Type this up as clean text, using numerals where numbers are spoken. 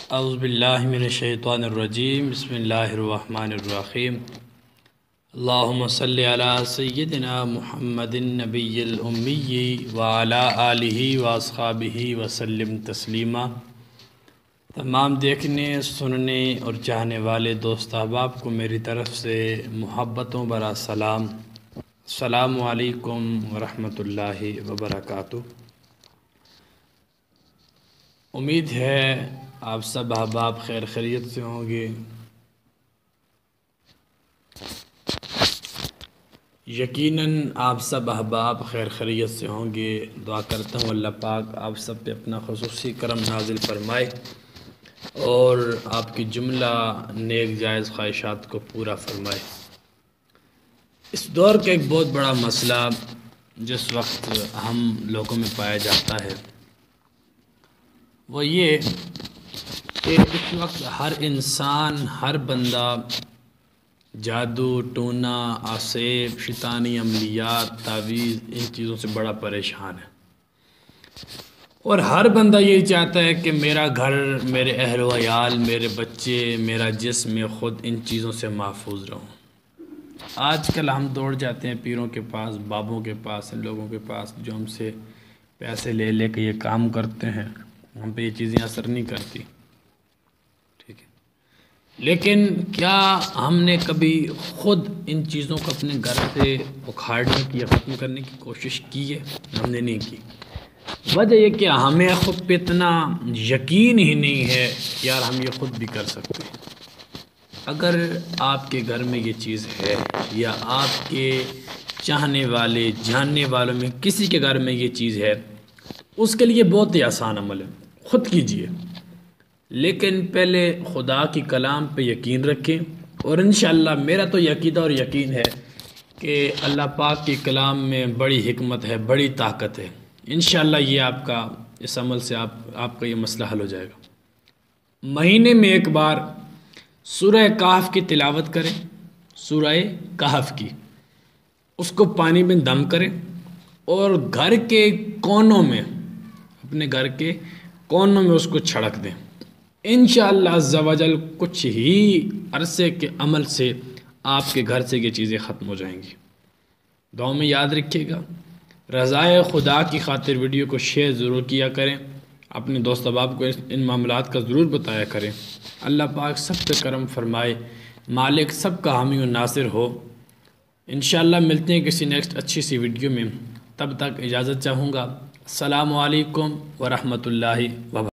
اعوذ باللہ من الشیطان الرجیم بسم اللہ الرحمن الرحیم اللہم صلی علی سیدنا محمد النبی الامی وعلی آلہ واصحابہ وسلم تسلیما۔ تمام دیکھنے سننے اور چاہنے والے دوست احباب کو میری طرف سے محبتوں برا سلام۔ السلام علیکم ورحمۃ اللہ وبرکاتہ۔ امید ہے آپ سب احباب خیر خیریت سے ہوں گے۔ یقیناً آپ سب احباب خیر خیریت سے ہوں گے۔ دعا کرتا ہوں اللہ پاک آپ سب پہ اپنا خصوصی کرم نازل فرمائے اور آپ کی جملہ نیک جائز خواہشات کو پورا فرمائے۔ اس دور کا ایک بہت بڑا مسئلہ جس وقت ہم لوگوں میں پایا جاتا ہے وہ یہ کہ اس وقت ہر انسان، ہر بندہ جادو، ٹونا، آسیب، شیطانی عملیات، تعویذ ان چیزوں سے بڑا پریشان ہے، اور ہر بندہ یہی چاہتا ہے کہ میرا گھر، میرے اہل و عیال، میرے بچے، میرا جسم، میں خود ان چیزوں سے محفوظ رہوں۔ آج کل ہم دوڑ جاتے ہیں پیروں کے پاس، بابوں کے پاس، ان لوگوں کے پاس جو ہم سے پیسے لے لے کے یہ کام کرتے ہیں، ہم پہ یہ چیزیں اثر نہیں کرتی، ٹھیک ہے، لیکن کیا ہم نے کبھی خود ان چیزوں کو اپنے گھر سے اکھاڑنے کی یا ختم کرنے کی کوشش کی ہے؟ ہم نے نہیں کی۔ وجہ یہ کہ ہمیں خود پہ اتنا یقین ہی نہیں ہے کہ یار ہم یہ خود بھی کر سکتے ہیں۔ اگر آپ کے گھر میں یہ چیز ہے یا آپ کے چاہنے والے، جاننے والوں میں کسی کے گھر میں یہ چیز ہے، اس کے لیے بہت ہی آسان عمل ہے، خود کیجئے، لیکن پہلے خدا کی کلام پہ یقین رکھیں، اور انشاءاللہ میرا تو عقیدہ اور یقین ہے کہ اللہ پاک کی کلام میں بڑی حکمت ہے، بڑی طاقت ہے۔ انشاءاللہ یہ آپ کا اس عمل سے آپ کا یہ مسئلہ حل ہو جائے گا۔ مہینے میں ایک بار سورہ کہف کی تلاوت کریں، سورہ کہف کی، اس کو پانی میں دم کریں اور گھر کے کونوں میں، اپنے گھر کے کونوں میں اس کو چھڑک دیں۔ انشاءاللہ عز و جل کچھ ہی عرصے کے عمل سے آپ کے گھر سے یہ چیزیں ختم ہو جائیں گی۔ دعاؤں میں یاد رکھیے گا، رضائے خدا کی خاطر ویڈیو کو شیئر ضرور کیا کریں، اپنے دوست احباب کو ان معاملات کا ضرور بتایا کریں۔ اللہ پاک سب پہ کرم فرمائے، مالک سب کا حامی و ناصر ہو۔ انشاءاللہ ملتے ہیں کسی نیکسٹ اچھی سی ویڈیو میں، تب تک اجازت چاہوں گا۔ السلام علیکم ورحمۃ اللہ وبرکاتہ۔